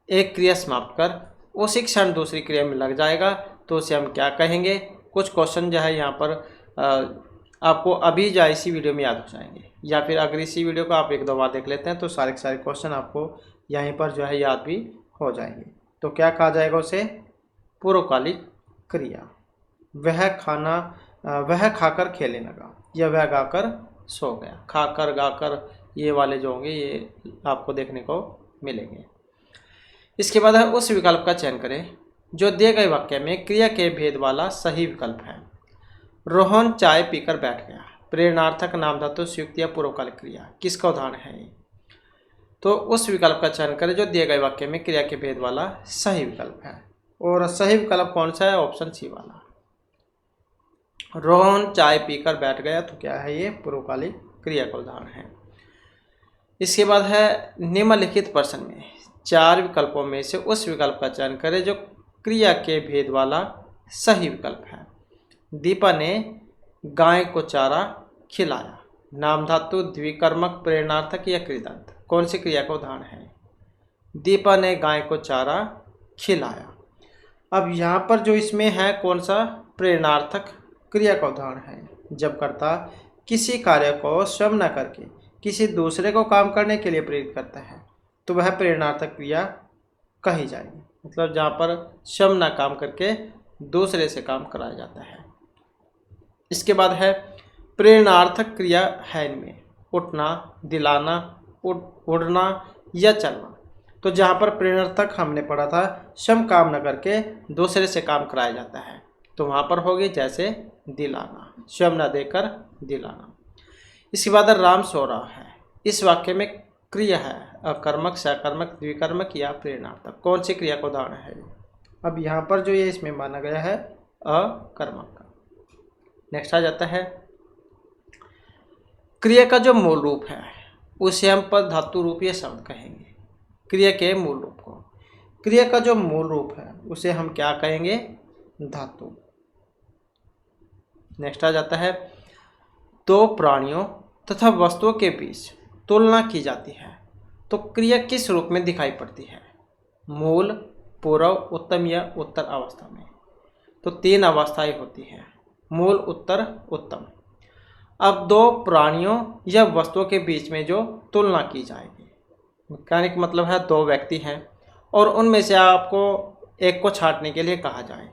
एक क्रिया समाप्त कर उसी क्षण दूसरी क्रिया में लग जाएगा तो उसे हम क्या कहेंगे? कुछ क्वेश्चन जो है यहाँ पर आपको अभी जो इसी वीडियो में याद हो जाएंगे, या फिर अगर इसी वीडियो को आप एक दो बार देख लेते हैं तो सारे के सारे क्वेश्चन आपको यहीं पर जो है याद भी हो जाएंगे। तो क्या कहा जाएगा उसे? पूर्वकालिक क्रिया। वह खाकर खेलने लगा, या वह गाकर सो गया। खाकर गाकर ये वाले जो होंगे ये आपको देखने को मिलेंगे। इसके बाद है उस विकल्प का चयन करें जो दिए गए वाक्य में क्रिया के भेद वाला सही विकल्प है। रोहन चाय पीकर बैठ गया। प्रेरणार्थक नाम धातु संयुक्त या पूर्वकालिक क्रिया, किसका उदाहरण है ये? तो उस विकल्प का चयन करें जो दिए गए वाक्य में क्रिया के भेद वाला सही विकल्प है। और सही विकल्प कौन सा है? ऑप्शन सी वाला। रोहन चाय पीकर बैठ गया, तो क्या है ये? पूर्वकालिक क्रिया का उदाहरण है। इसके बाद है निम्नलिखित प्रश्न में चार विकल्पों में से उस विकल्प का चयन करें जो क्रिया के भेद वाला सही विकल्प है। दीपा ने गाय को चारा खिलाया। नाम धातु द्विकर्मक प्रेरणार्थक या कृदंत, कौन सी क्रिया का उदाहरण है? दीपा ने गाय को चारा खिलाया। अब यहाँ पर जो इसमें है कौन सा? प्रेरणार्थक क्रिया का उदाहरण है। जब कर्ता किसी कार्य को स्वयं न करके किसी दूसरे को काम करने के लिए प्रेरित करता है तो वह प्रेरणार्थक क्रिया कही जाएगी। मतलब जहाँ पर स्वयं न काम करके दूसरे से काम कराया जाता है। इसके बाद है प्रेरणार्थक क्रिया है इनमें उठना, दिलाना, उड़ना या चलना। तो जहाँ पर प्रेरणार्थक हमने पढ़ा था स्वयं काम न करके दूसरे से काम कराया जाता है, तो वहाँ पर होगी जैसे दिलाना, स्वयं न देकर दिलाना। इसके बाद राम सो रहा है। इस वाक्य में क्रिया है अकर्मक, सकर्मक, द्विकर्मक या प्रेरणार्थक, कौन सी क्रिया का उदाहरण है? अब यहाँ पर जो ये इसमें माना गया है अकर्मक का। नेक्स्ट आ जाता है क्रिया का जो मूल रूप है उसे हम पद धातु रूप या शब्द कहेंगे। क्रिया के मूल रूप को, क्रिया का जो मूल रूप है उसे हम क्या कहेंगे? धातु। नेक्स्ट आ जाता है दो प्राणियों तथा वस्तुओं के बीच तुलना की जाती है तो क्रिया किस रूप में दिखाई पड़ती है? मूल, पूर्व, उत्तम या उत्तर अवस्था में। तो तीन अवस्थाएं होती हैं, मूल, उत्तर, उत्तम। अब दो प्राणियों या वस्तुओं के बीच में जो तुलना की जाएगी, कहने का मतलब है दो व्यक्ति हैं और उनमें से आपको एक को छांटने के लिए कहा जाए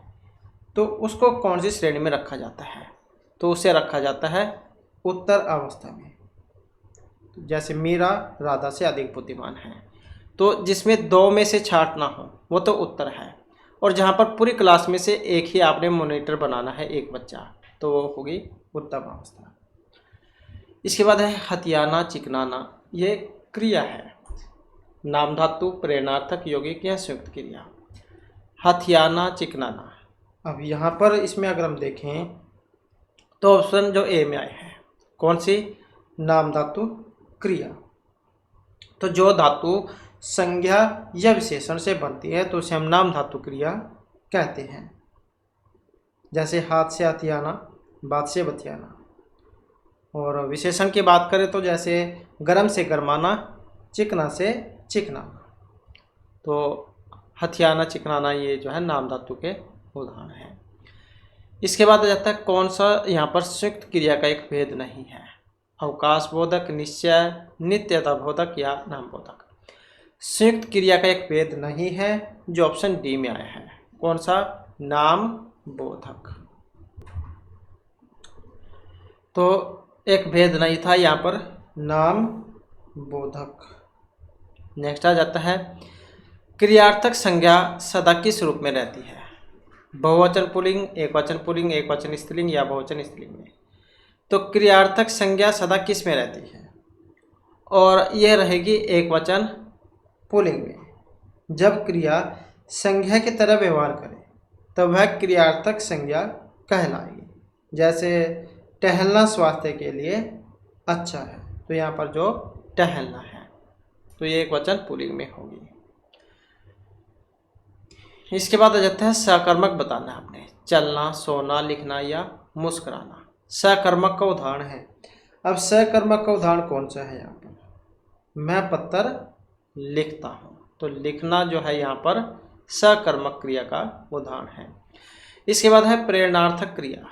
तो उसको कौन सी श्रेणी में रखा जाता है? तो उसे रखा जाता है उत्तर अवस्था में। जैसे मीरा राधा से अधिक बुद्धिमान है, तो जिसमें दो में से छांटना हो वो तो उत्तर है, और जहाँ पर पूरी क्लास में से एक ही आपने मॉनिटर बनाना है एक बच्चा, तो वो होगी उत्तम अवस्था। इसके बाद है हथियाना चिकनाना, ये क्रिया है नाम धातु प्रेरणार्थक यौगिक या संयुक्त क्रिया। हथियाना चिकनाना। अब यहाँ पर इसमें अगर हम देखें तो ऑप्शन जो ए में आए हैं कौन सी? नाम धातु क्रिया। तो जो धातु संज्ञा या विशेषण से बनती है तो उसे हम नाम धातु क्रिया कहते हैं। जैसे हाथ से हथियाना, बात से बतियाना। और विशेषण की बात करें तो जैसे गर्म से गरमाना, चिकना से चिकनाना। तो हथियाना चिकनाना ये जो है नाम धातु के उदाहरण हैं। इसके बाद आ जाता है कौन सा यहाँ पर संयुक्त क्रिया का एक भेद नहीं है? अवकाश बोधक, निश्चय, नित्यता बोधक या नाम बोधक। संयुक्त क्रिया का एक भेद नहीं है जो ऑप्शन डी में आया है। कौन सा? नाम बोधक। तो एक भेद नहीं था यहाँ पर, नाम बोधक। नेक्स्ट आ जाता है क्रियार्थक संज्ञा सदा किस रूप में रहती है? बहुवचन पुल्लिंग, एकवचन पुल्लिंग, एकवचन स्त्रीलिंग या बहुवचन स्त्रीलिंग में। तो क्रियार्थक संज्ञा सदा किस में रहती है? और यह रहेगी एकवचन पुल्लिंग में। जब क्रिया संज्ञा की तरह व्यवहार करे तब वह क्रियार्थक संज्ञा कहलाएगी। जैसे टहलना स्वास्थ्य के लिए अच्छा है, तो यहाँ पर जो टहलना है तो ये एक वचन पुल्लिंग में होगी। इसके बाद आ जाता है सकर्मक बताना है आपने, चलना, सोना, लिखना या मुस्कुराना। सकर्मक का उदाहरण है। अब सकर्मक का उदाहरण कौन सा है यहाँ पर? मैं पत्र लिखता हूँ, तो लिखना जो है यहाँ पर सकर्मक क्रिया का उदाहरण है। इसके बाद है प्रेरणार्थक क्रिया,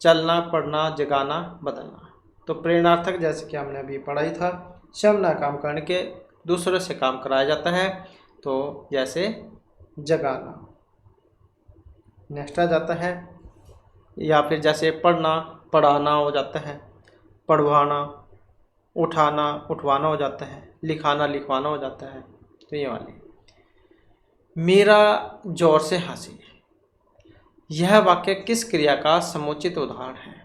चलना, पढ़ना, जगाना, बदलना। तो प्रेरणार्थक जैसे कि हमने अभी पढ़ा ही था, स्वयं ना काम करने के दूसरों से काम कराया जाता है, तो जैसे जगाना। नेक्स्ट आ जाता है, या फिर जैसे पढ़ना, पढ़ाना हो जाता है, पढ़वाना, उठाना, उठवाना हो जाता है, लिखाना, लिखवाना हो जाता है। तो ये वाली मीरा जोर से हंसी, यह वाक्य किस क्रिया का समुचित उदाहरण है?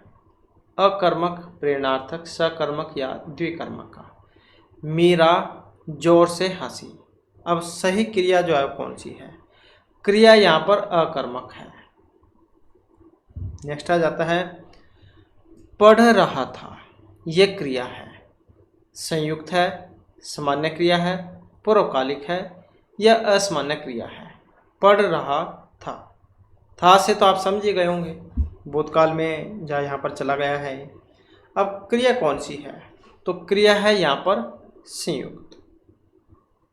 अकर्मक, प्रेरणार्थक, सकर्मक या द्विकर्मक का? मीरा जोर से हंसी। अब सही क्रिया जो है कौन सी है? क्रिया यहाँ पर अकर्मक है। नेक्स्ट आ जाता है, पढ़ रहा था, यह क्रिया है, संयुक्त है, सामान्य क्रिया है, पूर्वकालिक है या असामान्य क्रिया है? पढ़ रहा था से तो आप समझ ही गए होंगे, भूतकाल में जहाँ यहाँ पर चला गया है। अब क्रिया कौन सी है? तो क्रिया है यहाँ पर संयुक्त।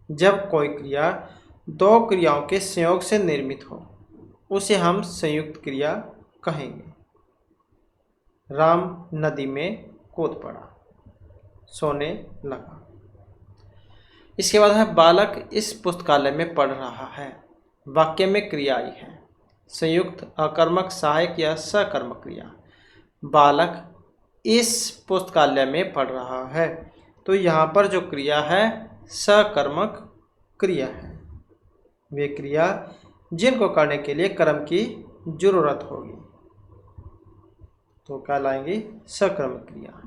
जब कोई क्रिया दो क्रियाओं के संयोग से निर्मित हो उसे हम संयुक्त क्रिया कहेंगे। राम नदी में कूद पड़ा, सोने लगा। इसके बाद है बालक इस पुस्तकालय में पढ़ रहा है। वाक्य में क्रिया आई है, संयुक्त, अकर्मक, सहायक या सकर्मक क्रिया। बालक इस पुस्तकालय में पढ़ रहा है, तो यहाँ पर जो क्रिया है सकर्मक क्रिया है। वे क्रिया जिनको करने के लिए कर्म की जरूरत होगी तो कहलाएंगी सकर्मक क्रिया।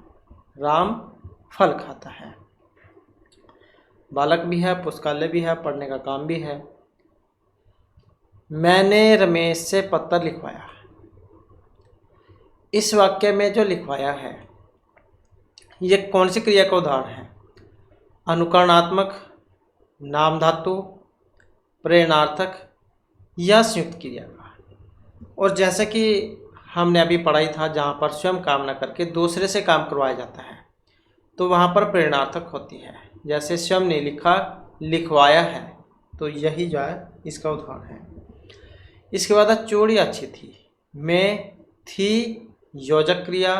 राम फल खाता है, बालक भी है, पुस्तकालय भी है, पढ़ने का काम भी है। मैंने रमेश से पत्र लिखवाया। इस वाक्य में जो लिखवाया है ये कौन सी क्रिया का उदाहरण है? अनुकरणात्मक, नाम धातु, प्रेरणार्थक या संयुक्त क्रिया का? और जैसे कि हमने अभी पढ़ाई था, जहाँ पर स्वयं काम न करके दूसरे से काम करवाया जाता है तो वहाँ पर प्रेरणार्थक होती है। जैसे स्वयं ने लिखा, लिखवाया है, तो यही जो है इसका उदाहरण है। इसके बाद चूड़ी अच्छी थी, में थी योजक क्रिया,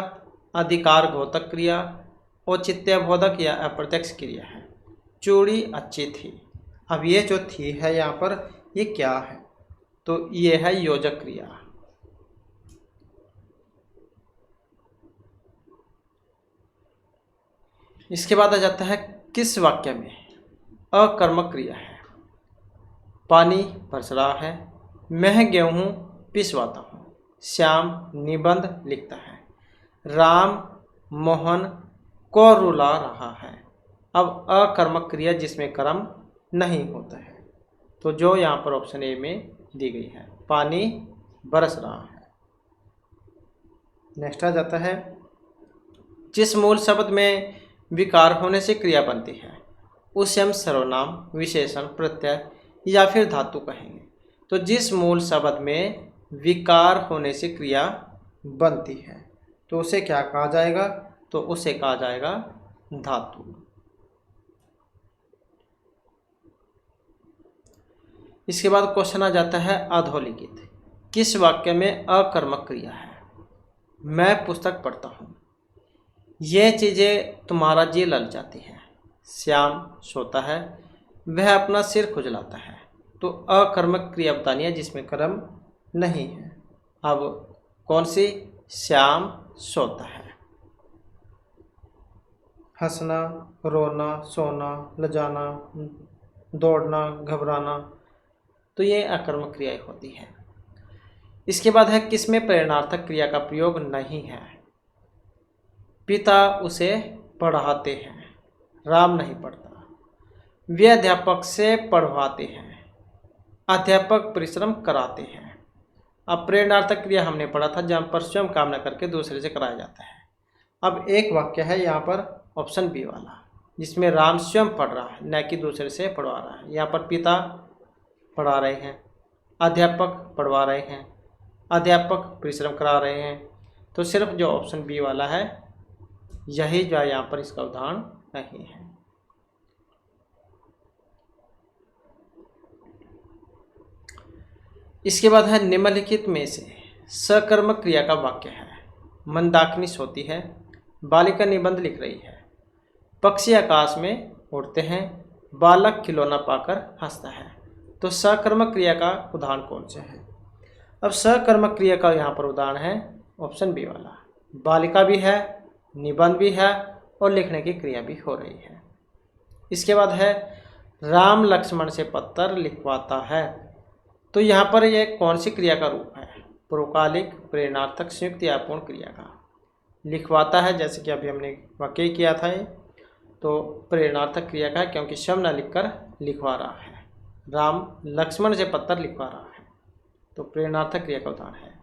अधिकार घोतक क्रिया, औचित्य बोधक या अप्रत्यक्ष क्रिया है। चूड़ी अच्छी थी। अब ये जो थी है यहाँ पर ये क्या है? तो ये है योजक क्रिया। इसके बाद आ जाता है किस वाक्य में अकर्मक क्रिया है? पानी बरस रहा है, मैं गेहूँ पिसवाता हूँ, श्याम निबंध लिखता है, राम मोहन को रुला रहा है। अब अकर्मक क्रिया जिसमें कर्म नहीं होता है, तो जो यहाँ पर ऑप्शन ए में दी गई है, पानी बरस रहा है। नेक्स्ट आ जाता है, जिस मूल शब्द में विकार होने से क्रिया बनती है उसे हम सर्वनाम, विशेषण, प्रत्यय या फिर धातु कहेंगे। तो जिस मूल शब्द में विकार होने से क्रिया बनती है तो उसे क्या कहा जाएगा? तो उसे कहा जाएगा धातु। इसके बाद क्वेश्चन आ जाता है अधोलिखित किस वाक्य में अकर्मक क्रिया है? मैं पुस्तक पढ़ता हूँ, ये चीज़ें तुम्हारा जी ललचाती है, श्याम सोता है, वह अपना सिर खुजलाता है। तो अकर्मक क्रिया बतानी है जिसमें कर्म नहीं है। अब कौन सी? श्याम सोता है। हंसना, रोना, सोना, लजाना, दौड़ना, घबराना, तो ये अकर्मक क्रियाएं होती है। इसके बाद है किसमें प्रेरणार्थक क्रिया का प्रयोग नहीं है? पिता उसे पढ़ाते हैं, राम नहीं पढ़ता। वे अध्यापक से पढ़वाते हैं, अध्यापक परिश्रम कराते हैं। अब प्रेरणार्थक क्रिया हमने पढ़ा था जहाँ पर स्वयं काम न करके दूसरे से कराया जाता है। अब एक वाक्य है यहाँ पर ऑप्शन बी वाला, जिसमें राम स्वयं पढ़ रहा है, न कि दूसरे से पढ़वा रहा है। यहाँ पर पिता पढ़ा रहे हैं, अध्यापक पढ़वा रहे हैं, अध्यापक परिश्रम करा रहे हैं। तो सिर्फ जो ऑप्शन बी वाला है यही जो है यहाँ पर इसका उदाहरण नहीं है। इसके बाद है निम्नलिखित में से सकर्मक क्रिया का वाक्य है। मंदाकिनी सोती है, बालिका निबंध लिख रही है, पक्षी आकाश में उड़ते हैं, बालक खिलौना पाकर हंसता है। तो सकर्मक क्रिया का उदाहरण कौन से है? अब सकर्मक क्रिया का यहाँ पर उदाहरण है ऑप्शन बी वाला, बालिका भी है, निबंध भी है और लिखने की क्रिया भी हो रही है। इसके बाद है राम लक्ष्मण से पत्र लिखवाता है। तो यहाँ पर यह कौन सी क्रिया का रूप है? पूर्वकालिक, प्रेरणार्थक, संयुक्त या पूर्ण क्रिया का। लिखवाता है जैसे कि अभी हमने वाक्य किया था ये, तो प्रेरणार्थक क्रिया का है क्योंकि शब्द न लिखकर लिखवा रहा है। राम लक्ष्मण से पत्र लिखवा रहा है, तो प्रेरणार्थक क्रिया का उदाहरण है।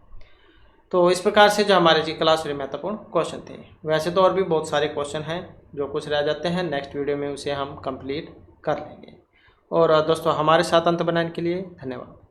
तो इस प्रकार से जो हमारे जी क्लास में महत्वपूर्ण क्वेश्चन थे। वैसे तो और भी बहुत सारे क्वेश्चन हैं, जो कुछ रह जाते हैं नेक्स्ट वीडियो में उसे हम कंप्लीट कर लेंगे। और दोस्तों हमारे साथ अंत बनाने के लिए धन्यवाद।